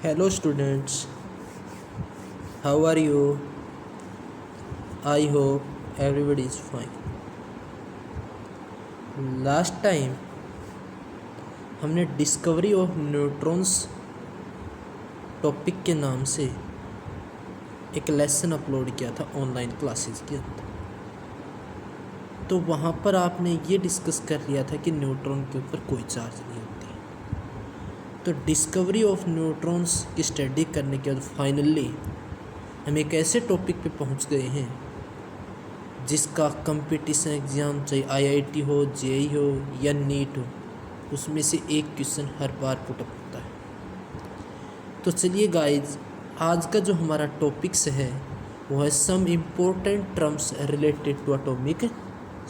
Hello students, how are you? I hope everybody is fine. Last time हमने discovery of neutrons topic के नाम से एक lesson upload किया था ऑनलाइन क्लासेस के अंदर। तो वहाँ पर आपने ये डिस्कस कर लिया था कि न्यूट्रॉन के ऊपर कोई चार्ज नहीं होती। तो डिस्कवरी ऑफ न्यूट्रॉन्स की स्टडी करने के बाद फाइनली हम एक ऐसे टॉपिक पे पहुँच गए हैं जिसका कंपटीशन एग्ज़ाम चाहे आईआईटी हो, जेईई हो या नीट हो, उसमें से एक क्वेश्चन हर बार पुटअप होता है। तो चलिए गाइज, आज का जो हमारा टॉपिक्स है वो है some important terms related to atomic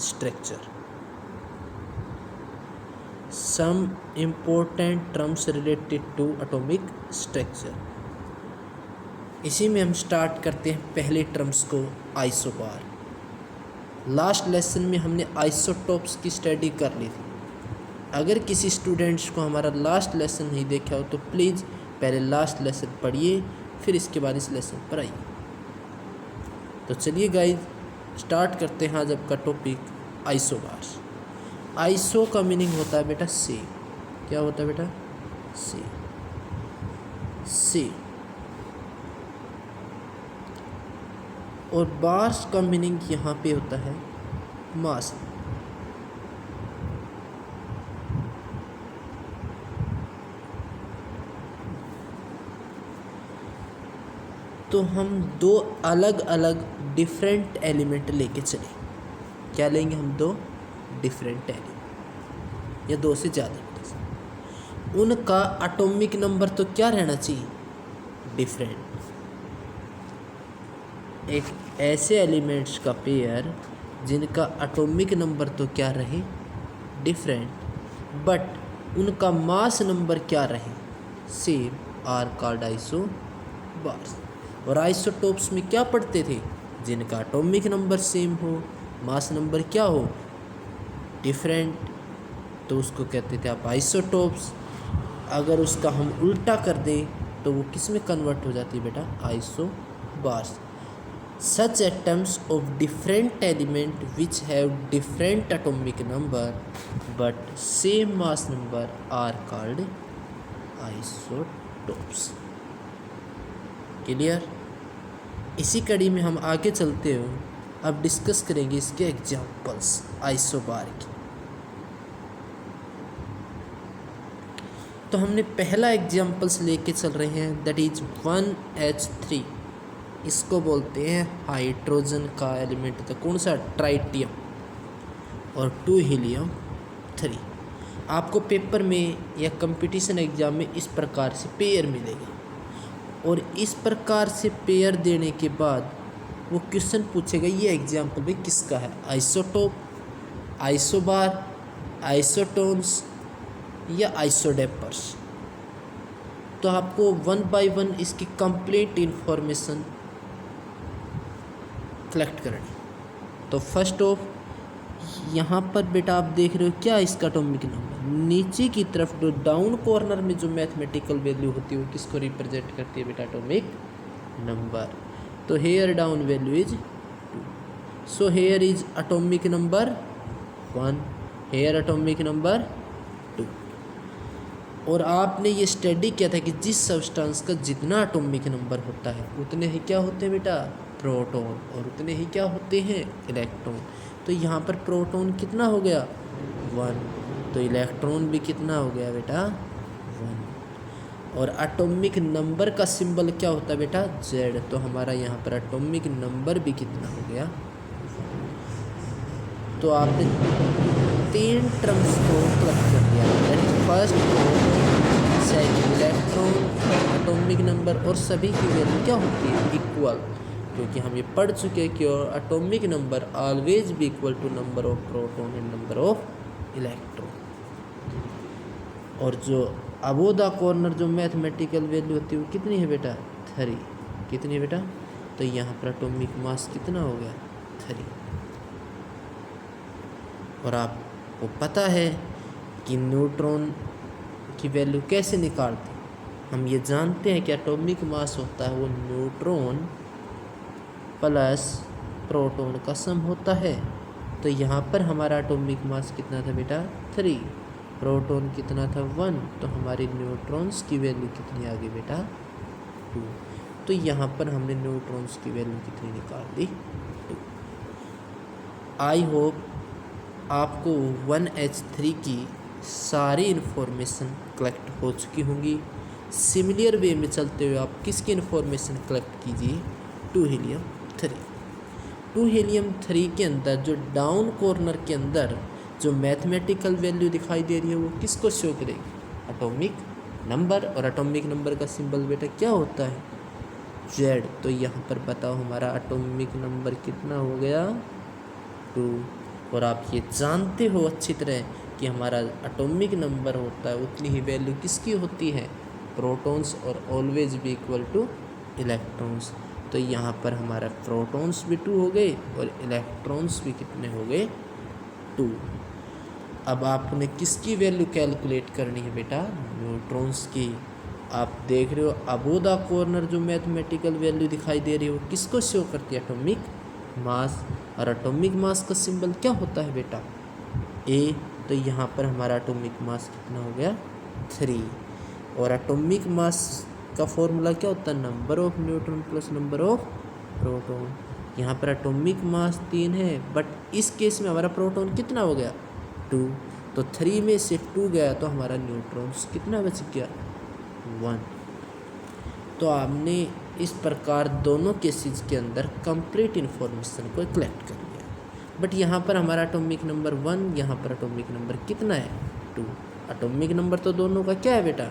structure. Some important terms related to atomic structure. इसी में हम स्टार्ट करते हैं पहले टर्म्स को, आइसोबार। लास्ट लेसन में हमने आइसोटोप्स की स्टडी कर ली थी। अगर किसी स्टूडेंट्स को हमारा लास्ट लेसन नहीं देखा हो तो प्लीज़ पहले लास्ट लेसन पढ़िए, फिर इसके बाद इस लेसन पर आइए। तो चलिए गाइज, स्टार्ट करते हैं आज आपका टॉपिक आइसोबार्स। आइसो का मीनिंग होता है बेटा से। क्या होता है बेटा? से। और बार्स का मीनिंग यहाँ पे होता है मास। तो हम दो अलग अलग डिफरेंट एलिमेंट लेके चले। क्या लेंगे हम? दो डिफरेंट एलिमेंट या दो से ज़्यादा। उनका एटॉमिक नंबर तो क्या रहना चाहिए? डिफरेंट। एक ऐसे एलिमेंट्स का पेयर जिनका एटॉमिक नंबर तो क्या रहे? डिफरेंट, बट उनका मास नंबर क्या रहे? Same, are called isobars. और आइसोटोप्स में क्या पढ़ते थे? जिनका एटॉमिक नंबर सेम हो, मास नंबर क्या हो? डिफरेंट, तो उसको कहते थे आप आइसोटोप्स। अगर उसका हम उल्टा कर दें तो वो किस में कन्वर्ट हो जाती है बेटा? Isobars. Such atoms of different element which have different atomic number but same mass number are called isotopes. Clear? इसी कड़ी में हम आगे चलते हो, अब डिस्कस करेंगे इसके एग्जाम्पल्स आइसोबार की। तो हमने पहला एग्जाम्पल्स लेके चल रहे हैं, दैट इज 1H3। इसको बोलते हैं हाइड्रोजन का एलिमेंट। तो कौन सा? ट्राइटियम। और 2 हीलियम 3। आपको पेपर में या कंपटीशन एग्जाम में इस प्रकार से पेयर मिलेगा, और इस प्रकार से पेयर देने के बाद वो क्वेश्चन पूछेगा ये एग्जाम्पल में किसका है? आइसोटोप, आइसोबार, आइसोटोन्स या आइसोडेपर्स। तो आपको 1 बाय 1 इसकी कंप्लीट इंफॉर्मेशन कलेक्ट करनी। तो फर्स्ट ऑफ, यहाँ पर बेटा आप देख रहे हो क्या इसका एटॉमिक नंबर? नीचे की तरफ जो डाउन कॉर्नर में जो मैथमेटिकल वैल्यू होती है वो किसको रिप्रेजेंट करती है बेटा? Atomic number. तो here down value is 2, so here is atomic number 1, here atomic number 2। और आपने ये स्टडी किया था कि जिस सब्सटेंस का जितना एटॉमिक नंबर होता है उतने ही क्या होते हैं बेटा? प्रोटॉन, और उतने ही क्या होते हैं? इलेक्ट्रॉन। तो यहाँ पर प्रोटॉन कितना हो गया? 1। तो इलेक्ट्रॉन भी कितना हो गया बेटा? 1। और एटॉमिक नंबर का सिंबल क्या होता है बेटा? Z। तो हमारा यहाँ पर एटॉमिक नंबर भी कितना हो गया? 1। तो आपने 3 टर्म्स को कलेक्ट कर दिया। First second, electron, atomic number, और सभी की वैल्यू क्या होती है? इक्वल। क्योंकि हम ये पढ़ चुके हैं कि atomic number always be equal to number of proton and number of electron. और जो अबोव द कॉर्नर जो मैथमेटिकल वैल्यू होती है वो कितनी है बेटा? 3। कितनी है बेटा? तो यहाँ पर एटॉमिक मास कितना हो गया? 3। और आपको पता है कि न्यूट्रॉन की वैल्यू कैसे निकालते? हम ये जानते हैं कि एटॉमिक मास होता है वो न्यूट्रॉन प्लस प्रोटॉन का सम होता है। तो यहाँ पर हमारा एटॉमिक मास कितना था बेटा 3, प्रोटॉन कितना था 1, तो हमारे न्यूट्रॉन्स की वैल्यू कितनी आ गई बेटा 2। तो यहाँ पर हमने न्यूट्रॉन्स की वैल्यू कितनी निकाल ली 2। आई होप आपको 1H3 की सारी इन्फॉर्मेशन कलेक्ट हो चुकी होंगी। सिमिलर वे में चलते हुए आप किसकी इन्फॉर्मेशन कलेक्ट कीजिए 2 हीलियम 3। 2 हीलियम 3 के अंदर जो डाउन कॉर्नर के अंदर जो मैथमेटिकल वैल्यू दिखाई दे रही है वो किसको शो करेगी एटॉमिक नंबर, और एटॉमिक नंबर का सिंबल बेटा क्या होता है Z। तो यहाँ पर बताओ हमारा एटॉमिक नंबर कितना हो गया 2। और आप ये जानते हो अच्छी तरह कि हमारा एटॉमिक नंबर होता है उतनी ही वैल्यू किसकी होती है प्रोटॉन्स, और ऑलवेज भी इक्वल टू इलेक्ट्रॉन्स। तो यहाँ पर हमारा प्रोटॉन्स भी 2 हो गए और इलेक्ट्रॉन्स भी कितने हो गए 2। अब आपने किसकी वैल्यू कैलकुलेट करनी है बेटा न्यूट्रॉन्स की। आप देख रहे हो अबोव द कॉर्नर जो मैथमेटिकल वैल्यू दिखाई दे रही है वो किसको शो करती है एटॉमिक मास, और एटॉमिक मास का सिंबल क्या होता है बेटा A। तो यहाँ पर हमारा एटॉमिक मास कितना हो गया 3, और एटॉमिक मास का फॉर्मूला क्या होता है number of neutron plus number of proton. यहाँ पर एटॉमिक मास 3 है बट इस केस में हमारा प्रोटॉन कितना हो गया 2, तो 3 में से 2 गया तो हमारा न्यूट्रॉन्स कितना बच गया 1। तो आपने इस प्रकार दोनों केसेस के अंदर कंप्लीट इन्फॉर्मेशन को कलेक्ट कर लिया। बट यहाँ पर हमारा एटॉमिक नंबर 1, यहाँ पर एटॉमिक नंबर कितना है 2। एटॉमिक नंबर तो दोनों का क्या है बेटा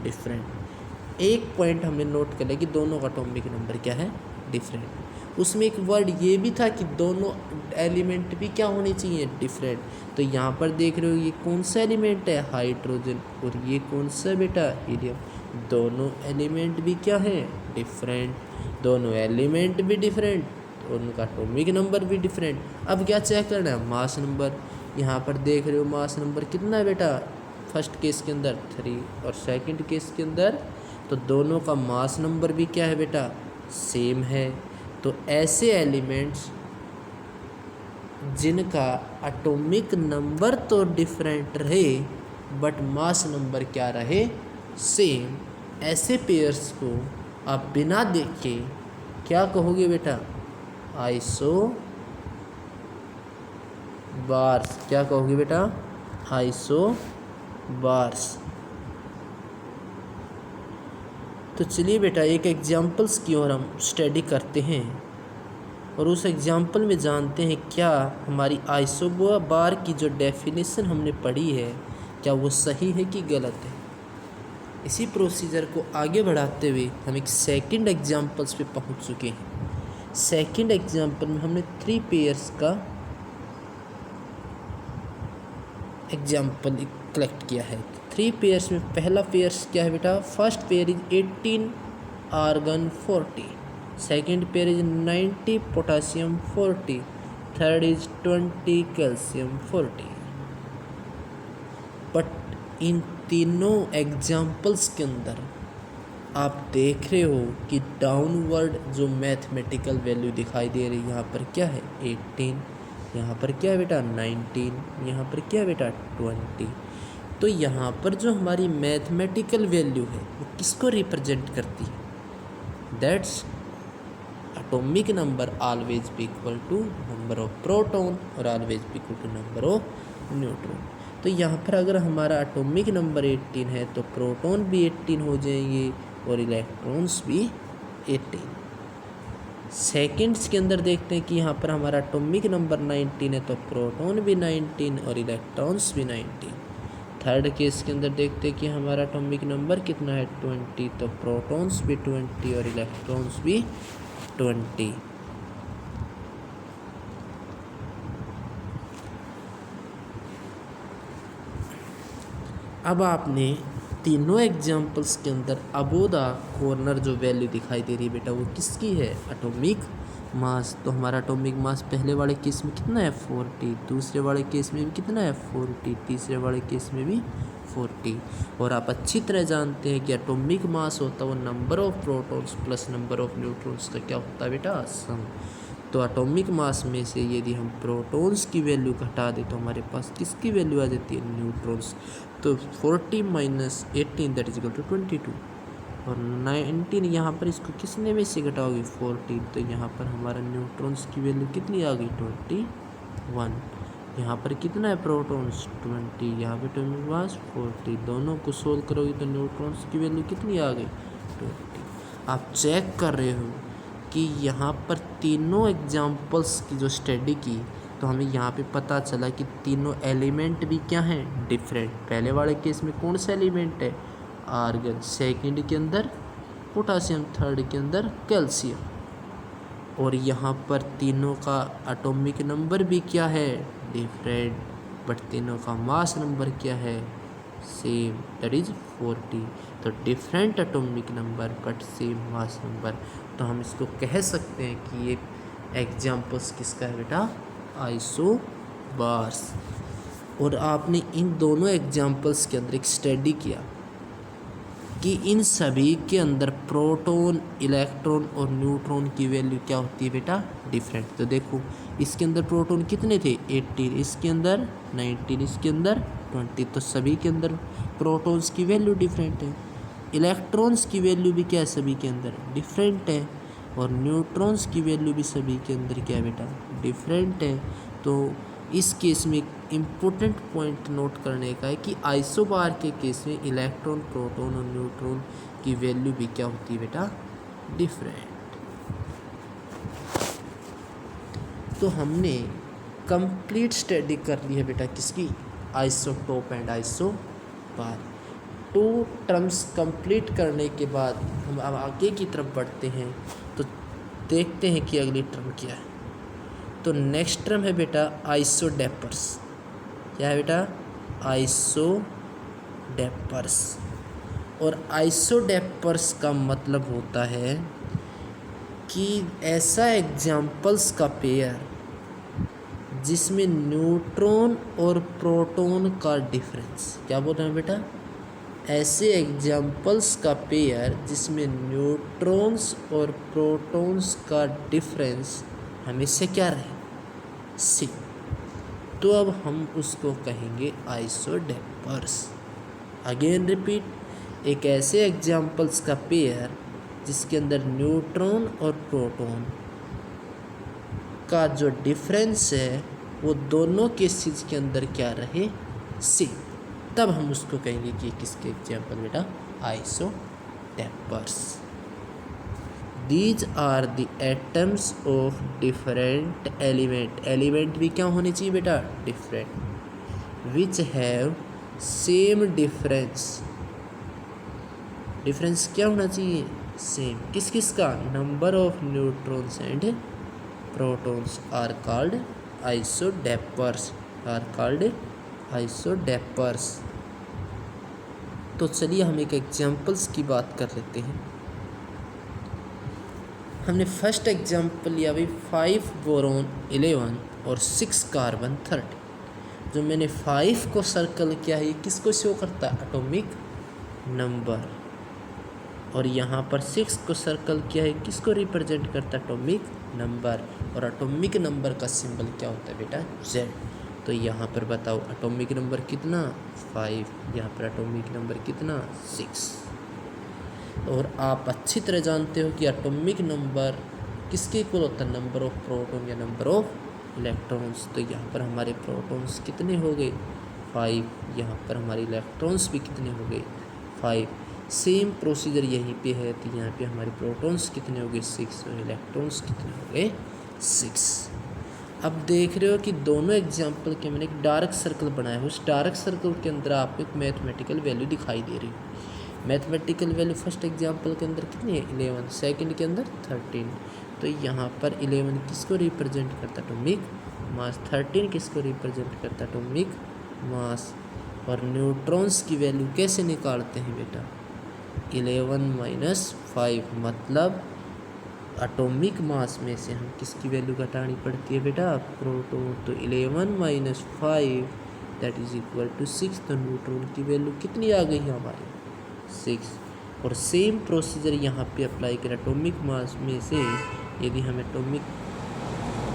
डिफरेंट। एक पॉइंट हमने नोट कर लिया कि दोनों का एटॉमिक नंबर क्या है डिफरेंट। उसमें एक वर्ड ये भी था कि दोनों एलिमेंट भी क्या होने चाहिए डिफरेंट। तो यहाँ पर देख रहे हो ये कौन सा एलिमेंट है हाइड्रोजन, और ये कौन सा बेटा हीलियम। दोनों एलिमेंट भी क्या है डिफरेंट, दोनों एलिमेंट भी डिफरेंट, उनका एटॉमिक नंबर भी डिफरेंट। अब क्या चेक करना है मास नंबर। यहाँ पर देख रहे हो मास नंबर कितना है बेटा फर्स्ट केस के अंदर 3 और सेकंड केस के अंदर, तो दोनों का मास नंबर भी क्या है बेटा सेम है। तो ऐसे एलिमेंट्स जिनका एटॉमिक नंबर तो डिफरेंट रहे बट मास नंबर क्या रहे सेम, ऐसे पेयर्स को आप बिना देखे क्या कहोगे बेटा आइसो बार्स। क्या कहोगे बेटा आइसो बार्स। तो चलिए बेटा एक एग्जाम्पल्स की ओर हम स्टडी करते हैं और उस एग्जाम्पल में जानते हैं क्या हमारी आइसो बार की जो डेफिनेशन हमने पढ़ी है क्या वो सही है कि गलत है। इसी प्रोसीजर को आगे बढ़ाते हुए हम एक सेकंड एग्जाम्पल्स पे पहुंच चुके हैं। सेकंड एग्जाम्पल में हमने 3 पेयर्स का एग्जाम्पल कलेक्ट किया है। 3 पेयर्स में पहला पेयर्स क्या है बेटा first pair is 18 argon 40, second pair is 90 potassium 40, third is 20 calcium 40। But इन तीनों एग्जाम्पल्स के अंदर आप देख रहे हो कि डाउनवर्ड जो मैथमेटिकल वैल्यू दिखाई दे रही है यहाँ पर क्या है 18, यहाँ पर क्या है बेटा 19, यहाँ पर क्या है बेटा 20। तो यहाँ पर जो हमारी मैथमेटिकल वैल्यू है वो किसको रिप्रेजेंट करती है that's atomic number always be equal to number of proton और always be equal to number of neutron. तो यहाँ पर अगर हमारा एटॉमिक नंबर 18 है तो प्रोटॉन भी 18 हो जाएंगे और इलेक्ट्रॉन्स भी 18। सेकेंड्स के अंदर देखते हैं कि यहाँ पर हमारा एटॉमिक नंबर 19 है तो प्रोटॉन भी 19 और इलेक्ट्रॉन्स भी 19। थर्ड केस के अंदर देखते हैं कि हमारा एटॉमिक नंबर कितना है 20 तो प्रोटॉन्स भी 20 और इलेक्ट्रॉन्स भी 20। अब आपने तीनों एग्जाम्पल्स के अंदर अबोव द कॉर्नर जो वैल्यू दिखाई दे रही है बेटा वो किसकी है एटॉमिक मास। तो हमारा एटॉमिक मास पहले वाले केस में कितना है 40, दूसरे वाले केस में भी कितना है 40, तीसरे वाले केस में भी 40। और आप अच्छी तरह जानते हैं कि एटॉमिक मास होता है वो number of protons plus number of neutrons का क्या होता है बेटा, सम। तो एटॉमिक मास में से यदि हम प्रोटॉन्स की वैल्यू घटा दें तो हमारे पास किसकी वैल्यू आ जाती है, न्यूट्रॉन्स। तो 40 minus 18 that is equal to 22। और 19 यहाँ पर इसको किसने में से घटाओगे, 14, तो यहाँ पर हमारा न्यूट्रॉन्स की वैल्यू कितनी आ गई, 21। यहाँ पर कितना है प्रोटॉन्स, 20, यहाँ पे एटॉमिक मास 40। दोनों को सोल्व करोगे तो न्यूट्रॉन्स की वैल्यू कितनी आ गई, 20। आप चेक कर रहे हो कि यहाँ पर तीनों एग्जाम्पल्स की जो स्टडी की तो हमें यहाँ पे पता चला कि तीनों एलिमेंट भी क्या हैं, डिफरेंट। पहले वाले केस में कौन सा एलिमेंट है, आर्गन, सेकंड के अंदर पोटासियम, थर्ड के अंदर कैल्शियम। और यहाँ पर तीनों का एटॉमिक नंबर भी क्या है, डिफरेंट, बट तीनों का मास नंबर क्या है, सेम, दैट इज 40। तो different atomic number but same mass number. तो हम इसको कह सकते हैं कि ये एग्जाम्पल्स किसका है बेटा, आइसोबार्स। और आपने इन दोनों एग्जाम्पल्स के अंदर एक स्टडी किया कि इन सभी के अंदर प्रोटॉन, इलेक्ट्रॉन और न्यूट्रॉन की वैल्यू क्या होती है बेटा, डिफरेंट। तो देखो इसके अंदर प्रोटॉन कितने थे, 18, इसके अंदर 19, इसके अंदर 20। तो सभी के अंदर प्रोटॉन्स की वैल्यू डिफरेंट है। इलेक्ट्रॉन्स की वैल्यू भी क्या है, सभी के अंदर डिफरेंट है। और न्यूट्रॉन्स की वैल्यू भी सभी के अंदर क्या है बेटा, डिफरेंट है। तो इस केस में इम्पोर्टेंट पॉइंट नोट करने का है कि आइसोबार के केस में इलेक्ट्रॉन, प्रोटॉन और न्यूट्रॉन की वैल्यू भी क्या होती है बेटा, डिफरेंट। तो हमने कंप्लीट स्टडी कर ली है बेटा किसकी, isotope and isobar. 2 terms complete करने के बाद हम अब आगे की तरफ बढ़ते हैं। तो देखते हैं कि अगली टर्म क्या है। तो नेक्स्ट टर्म है बेटा आइसोडेपर्स। क्या है बेटा, आइसोडेपर्स। और आइसोडेपर्स का मतलब होता है कि ऐसा एग्जाम्पल्स का पेयर जिसमें न्यूट्रॉन और प्रोटॉन का डिफरेंस, क्या बोल रहे हैं बेटा, ऐसे एग्जाम्पल्स का पेयर जिसमें न्यूट्रॉन्स और प्रोटॉन्स का डिफरेंस हमेशा क्या रहे, सी। तो अब हम उसको कहेंगे आइसोडेपर्स। अगेन रिपीट, एक ऐसे एग्जाम्पल्स का पेयर जिसके अंदर न्यूट्रॉन और प्रोटॉन का जो डिफरेंस है वो दोनों केसेस के अंदर क्या रहे, सी। तब हम उसको कहेंगे कि किसके एग्जाम्पल बेटा, isodiaphers. These are the atoms of different element. Element भी क्या होने चाहिए बेटा, different, which have same difference. Difference क्या होना चाहिए, सेम। किस किस का, number of neutrons and protons are called isodiaphers, are called isodiaphers. तो चलिए हम एक एग्जाम्पल्स की बात कर लेते हैं। हमने फर्स्ट एग्जाम्पल लिया भाई 5 बोरॉन 11 और 6 कार्बन 30। जो मैंने 5 को सर्कल किया है ये किसको शो करता है, एटॉमिक नंबर। और यहाँ पर 6 को सर्कल किया है किसको रिप्रेजेंट करता है, एटॉमिक नंबर। और एटॉमिक नंबर का सिंबल क्या होता है बेटा, Z। तो यहाँ पर बताओ एटॉमिक नंबर कितना, 5, यहाँ पर एटॉमिक नंबर कितना, 6। और आप अच्छी तरह जानते हो कि एटॉमिक नंबर किसके इक्वल होता है, नंबर ऑफ प्रोटॉन या नंबर ऑफ इलेक्ट्रॉन्स। तो यहाँ पर हमारे प्रोटॉन्स कितने हो गए, 5। यहाँ पर हमारे इलेक्ट्रॉन्स भी कितने हो गए, 5। सेम प्रोसीजर यहीं पे है। तो यहाँ पे हमारे प्रोटॉन्स कितने हो गए, 6, और इलेक्ट्रॉन्स कितने हो गए, 6। अब देख रहे हो कि दोनों एग्जाम्पल के मैंने एक डार्क सर्कल बनाया है। उस डार्क सर्कल के अंदर आपको एक मैथमेटिकल वैल्यू दिखाई दे रही है। मैथमेटिकल वैल्यू फर्स्ट एग्जाम्पल के अंदर कितनी है, 11, सेकंड के अंदर 13। तो यहाँ पर 11 किसको रिप्रेजेंट करता है, एटॉमिक मास। 13 किसको रिप्रेजेंट करता है, एटॉमिक मास। और न्यूट्रॉन्स की वैल्यू कैसे निकालते हैं बेटा, 11 माइनस 5, मतलब एटॉमिक मास में से हम किसकी वैल्यू घटानी पड़ती है बेटा, प्रोटॉन। तो 11 minus 5 that is equal to 6। तो न्यूट्रॉन की वैल्यू कितनी आ गई है हमारी 6। और सेम प्रोसीजर यहाँ पे अप्लाई करें एटॉमिक मास में से यदि हम एटॉमिक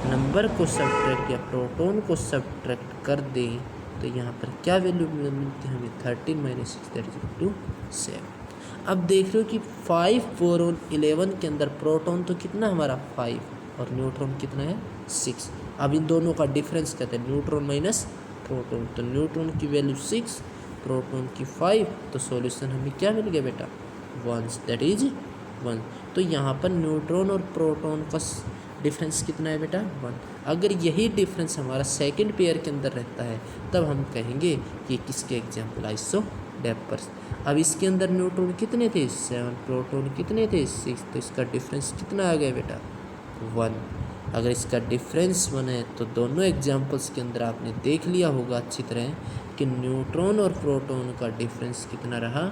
नंबर को सब्ट्रैक्ट या प्रोटॉन को सब्ट्रैक्ट कर दें तो यहाँ पर क्या वैल्यू मिलती है हमें 13 minus 6 that is equal to 7। अब देख रहे हो कि 5 बोरोन 11 के अंदर प्रोटॉन तो कितना हमारा 5 और न्यूट्रॉन कितना है 6। अब इन दोनों का डिफरेंस कहते हैं न्यूट्रॉन माइनस प्रोटॉन। तो न्यूट्रॉन की वैल्यू 6 प्रोटॉन की 5 तो सॉल्यूशन हमें क्या मिल गया बेटा 1 दैट इज 1। तो यहाँ पर न्यूट्रॉन और प्रोटॉन का डिफरेंस कितना है बेटा 1। अगर यही डिफरेंस हमारा सेकंड पेयर के अंदर रहता है तब हम कहेंगे कि किसके एग्जाम्पल आइसोडेपर्स। अब इसके अंदर न्यूट्रॉन कितने थे 7 प्रोटॉन कितने थे 6 तो इसका डिफरेंस कितना आ गया बेटा 1। अगर इसका डिफरेंस 1 है तो दोनों एग्जाम्पल्स के अंदर आपने देख लिया होगा अच्छी तरह कि न्यूट्रॉन और प्रोटॉन का डिफरेंस कितना रहा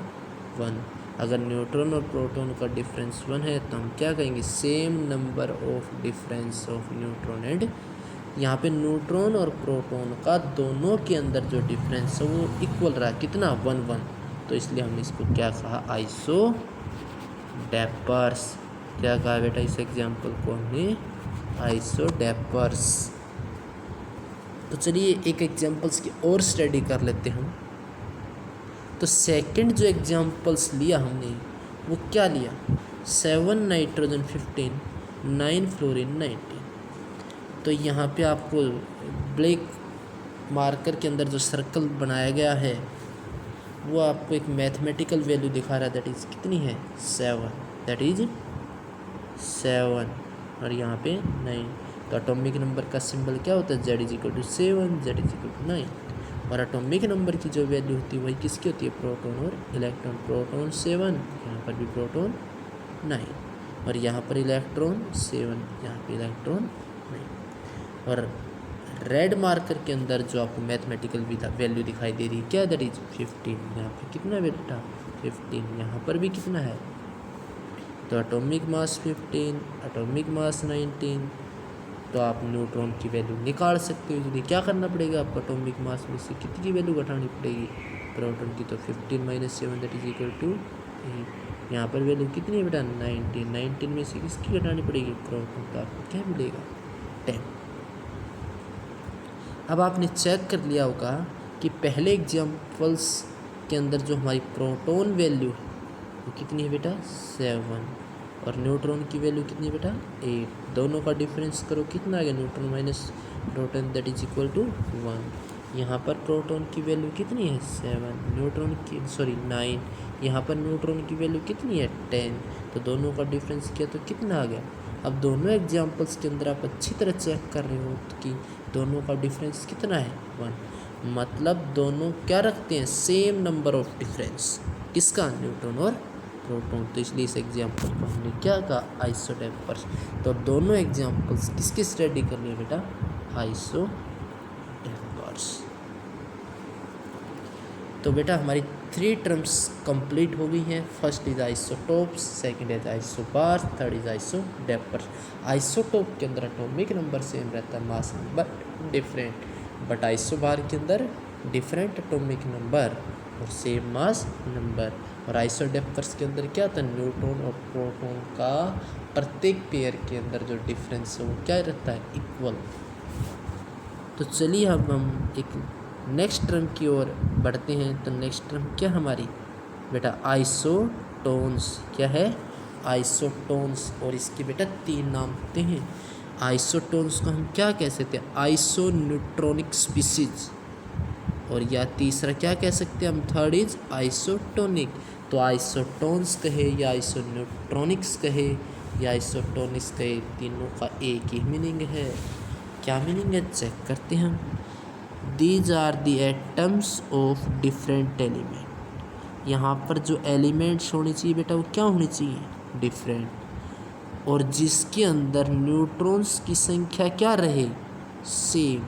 1। अगर न्यूट्रॉन और प्रोटॉन का डिफरेंस 1 है तो हम क्या कहेंगे same number of difference of neutron and यहाँ पे न्यूट्रॉन और प्रोटॉन का दोनों के अंदर जो डिफरेंस है वो इक्वल रहा कितना 1 1। तो इसलिए हमने इसको क्या कहा आइसोडेपर्स। क्या कहा बेटा इस एग्जाम्पल को हमने आइसोडेपर्स। तो चलिए एक एग्जाम्पल्स की और स्टडी कर लेते हैं हम। तो सेकंड जो एग्जाम्पल्स लिया हमने वो क्या लिया 7 नाइट्रोजन 15 9 फ्लोरीन 19। तो यहाँ पे आपको ब्लैक मार्कर के अंदर जो सर्कल बनाया गया है वो आपको एक मैथमेटिकल वैल्यू दिखा रहा है दैट इज़ कितनी है 7 दैट इज 7 और यहाँ पे 9। तो एटॉमिक नंबर का सिंबल क्या होता है Z is equal to 7 Z is equal to 9। और एटॉमिक नंबर की जो वैल्यू होती है वही किसकी होती है प्रोटॉन और इलेक्ट्रॉन। प्रोटॉन 7 यहाँ पर भी प्रोटॉन 9 और यहाँ पर इलेक्ट्रॉन 7 यहाँ पे इलेक्ट्रॉन 9। और रेड मार्कर के अंदर जो आपको मैथमेटिकल वैल्यू दिखाई दे रही है क्या दैट इज 15। यहाँ पे कितना बेटा 15 यहाँ पर भी कितना है। तो एटॉमिक मास 15 एटॉमिक मास 19। तो आप न्यूट्रॉन की वैल्यू निकाल सकते हो। इसलिए क्या करना पड़ेगा आपको एटॉमिक मास में से कितनी वैल्यू घटानी पड़ेगी प्रोटॉन की। तो 15 minus 7 that is equal to 8। यहाँ पर वैल्यू कितनी है बेटा 19 19 में से किसकी घटानी पड़ेगी प्रोटॉन। तो आपको क्या मिलेगा 10। अब आपने चेक कर लिया होगा कि पहले एग्जाम्पल्स के अंदर जो हमारी प्रोटॉन वैल्यू है वो कितनी है बेटा 7 और न्यूट्रॉन की वैल्यू कितनी है बेटा 8। दोनों का डिफरेंस करो कितना आ गया neutron minus proton that is equal to 1। यहाँ पर प्रोटॉन की वैल्यू कितनी है 7 न्यूट्रॉन की 9। यहाँ पर न्यूट्रॉन की वैल्यू कितनी है 10। तो दोनों का डिफरेंस किया तो कितना आ गया। अब दोनों एग्जाम्पल्स के अंदर आप अच्छी तरह चेक कर रहे हो कि दोनों का डिफरेंस कितना है 1। मतलब दोनों क्या रखते हैं सेम नंबर ऑफ डिफरेंस किसका न्यूट्रॉन और प्रोटॉन। तो इसलिए इस एग्जाम्पल को हमने क्या कहा आइसोडेपर्स। तो दोनों एग्जाम्पल्स किसकी स्टडी कर लिया बेटा आइसोडेपर्स। तो बेटा हमारी 3 टर्म्स कंप्लीट हो गई हैं। First is isotopes second is isobar third is isodiaphers. Isotope के अंदर एटॉमिक नंबर सेम रहता है mass number different but isobar के अंदर डिफरेंट एटॉमिक नंबर और सेम मास नंबर। और आइसोडेपर्स के अंदर क्या होता है न्यूट्रॉन और प्रोटॉन का प्रत्येक पेयर के अंदर जो डिफरेंस है वो क्या रहता है इक्वल। तो चलिए अब हम एक नेक्स्ट टर्म की ओर बढ़ते हैं। तो नेक्स्ट टर्म क्या हमारी बेटा आइसोटोन्स। क्या है आइसोटोन्स और इसके बेटा 3 नाम होते हैं। आइसोटोन्स को हम क्या कह सकते हैं आइसोन्यूट्रॉनिक स्पीसीज और या तीसरा क्या कह सकते हैं हम थर्ड इज आइसोटोनिक। तो आइसोटोन्स कहे या आइसोन्यूट्रॉनिक्स कहे या आइसोटोनिक्स कहे तीनों का एक ही मीनिंग है। क्या मीनिंग है चेक करते हैं हम। These are the atoms of different element. यहाँ पर जो एलिमेंट्स होने चाहिए बेटा वो क्या होने चाहिए डिफरेंट और जिसके अंदर न्यूट्रॉन्स की संख्या क्या रहे सेम।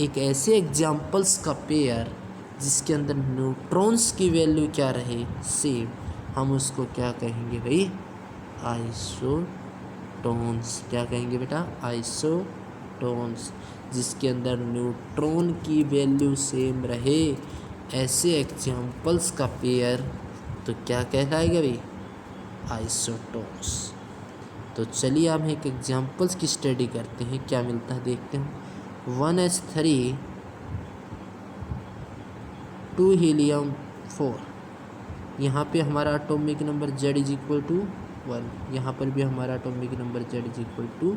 एक ऐसे एग्जाम्पल्स का पेयर जिसके अंदर न्यूट्रॉन्स की वैल्यू क्या रहे सेम हम उसको क्या कहेंगे भाई आइसोटोन्स। क्या कहेंगे बेटा आइसोटोन्स। इलेक्ट्रॉन्स, जिसके अंदर न्यूट्रॉन की वैल्यू सेम रहे, ऐसे एग्जाम्पल्स का पेयर तो क्या कहलाएगा भाई, आइसोटोन्स। तो चलिए हम एक एग्जाम्पल्स की स्टडी करते हैं, क्या मिलता है देखते हैं। 1s3 2 हीलियम 4, यहाँ पे हमारा atomic number Z is equal to 1, यहाँ पर भी हमारा atomic number Z is equal to,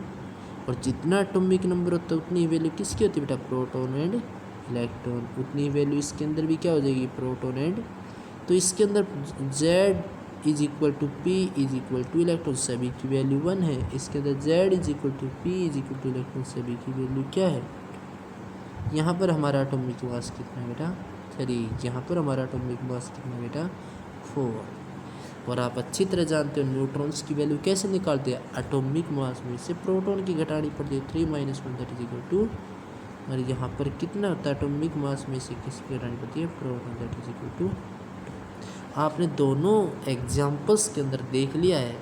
और जितना एटॉमिक नंबर होता है उतनी वैल्यू किसकी होती है बेटा, प्रोटॉन एंड इलेक्ट्रॉन, उतनी वैल्यू इसके अंदर भी क्या हो जाएगी, प्रोटॉन एंड। तो इसके अंदर Z is equal to P is equal to electron, सभी की वैल्यू 1 है। इसके अंदर Z is equal to P is equal to electron, सभी की वैल्यू क्या है। यहाँ पर हमारा एटॉमिक मास कितना है बेटा, 3। यहाँ पर हमारा एटॉमिक मास कितना है बेटा, 4। और आप अच्छी तरह जानते हो न्यूट्रॉन्स की वैल्यू कैसे निकालते हैं, एटॉमिक मास में से प्रोटॉन की घटानी पड़ती है 3 - 1 दैट इज इक्वल टू, और यहाँ पर कितना होता है एटॉमिक मास में से किसकी घटानी पड़ती है, proton that is equal to. आपने दोनों एग्जाम्पल्स के अंदर देख लिया है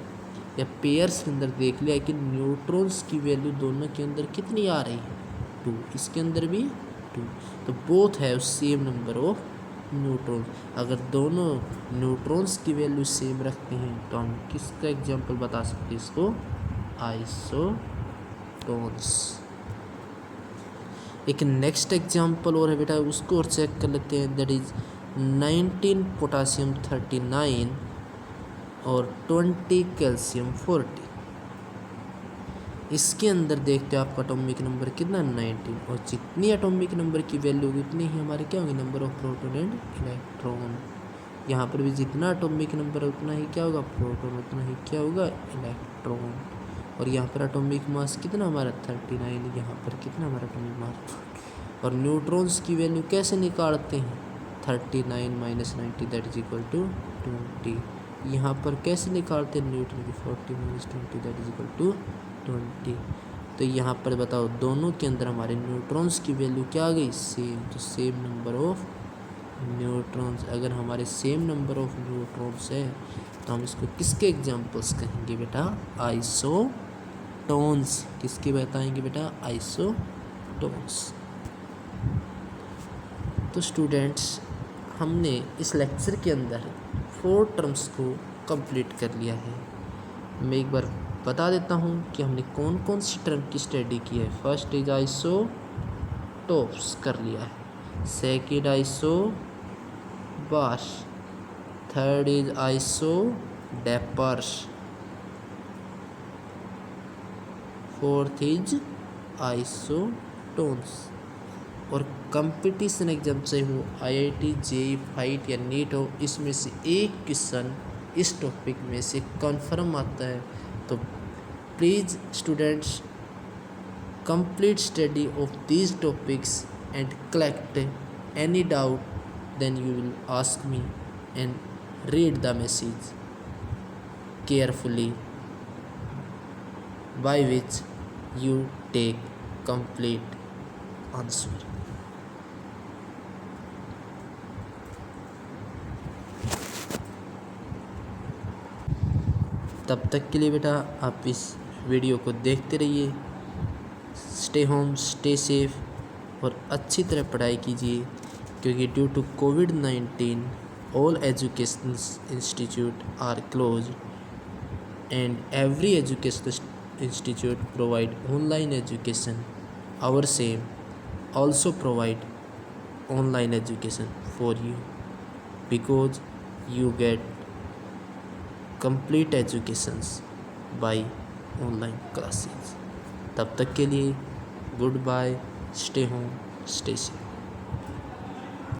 या पेयर्स के अंदर देख लिया है कि न्यूट्रॉन्स की वैल्यू दोनों के अंदर कितनी आ रही है, 2, इसके अंदर भी 2, तो बोथ है सेम नंबर ऑफ न्यूट्रॉन। अगर दोनों न्यूट्रॉन्स की वैल्यू सेम रखते हैं तो हम किसका एग्जाम्पल बता सकते हैं, इसको आइसोटोन्स। एक नेक्स्ट एग्जाम्पल और है बेटा, उसको और चेक कर लेते हैं, दैट इज 19 पोटासियम 39 और 20 कैल्शियम 40। इसके अंदर देखते हो आपका एटॉमिक नंबर कितना, 19, और जितनी एटॉमिक नंबर की वैल्यू होगी उतनी ही हमारे क्या होगी, number of proton and electron. यहाँ पर भी जितना एटॉमिक नंबर है उतना ही क्या होगा, प्रोटॉन, उतना ही क्या होगा, इलेक्ट्रॉन। और यहाँ पर एटॉमिक मास कितना हमारा 39, यहाँ पर कितना हमारा एटॉमिक मास। और न्यूट्रॉन्स की वैल्यू कैसे निकालते हैं, 39 - 90 दैट इज इक्वल टू 20। यहाँ पर कैसे निकालते हैं न्यूट्रॉन की, 40 - 20 दैट इज इक्वल टू 20। तो यहाँ पर बताओ दोनों के अंदर हमारे न्यूट्रॉन्स की वैल्यू क्या आ गई, सेम, तो सेम नंबर ऑफ न्यूट्रॉन्स। अगर हमारे सेम नंबर ऑफ न्यूट्रॉन्स है तो हम इसको किसके एग्जाम्पल्स कहेंगे बेटा, आइसोटोन्स। किसके बताएंगे बेटा, आइसोटोन्स। तो स्टूडेंट्स हमने इस लेक्चर के अंदर 4 टर्म्स को कंप्लीट कर लिया है। मैं एक बार बता देता हूँ कि हमने कौन कौन सी टर्म की स्टडी की है। फर्स्ट इज आइसोटोप्स कर लिया है, second isobars, third is isodiaphers, fourth is isotones. और कंपटीशन एग्जाम चाहे हो IIT, JEE, फाइट या नीट हो, इसमें से एक क्वेश्चन इस टॉपिक में से कन्फर्म आता है। तो please students complete study of these topics and collect any doubt, then you will ask me and read the message carefully, by which you take complete answer. तब तक के लिए बेटा आप इस वीडियो को देखते रहिए। स्टे होम, स्टे सेफ और अच्छी तरह पढ़ाई कीजिए, क्योंकि ड्यू टू कोविड-19 all educational institute are close and every educational institute provide online education. Our same also provide online education for you, because you get complete educations by online classes. तब तक के लिए goodbye, stay home, stay safe.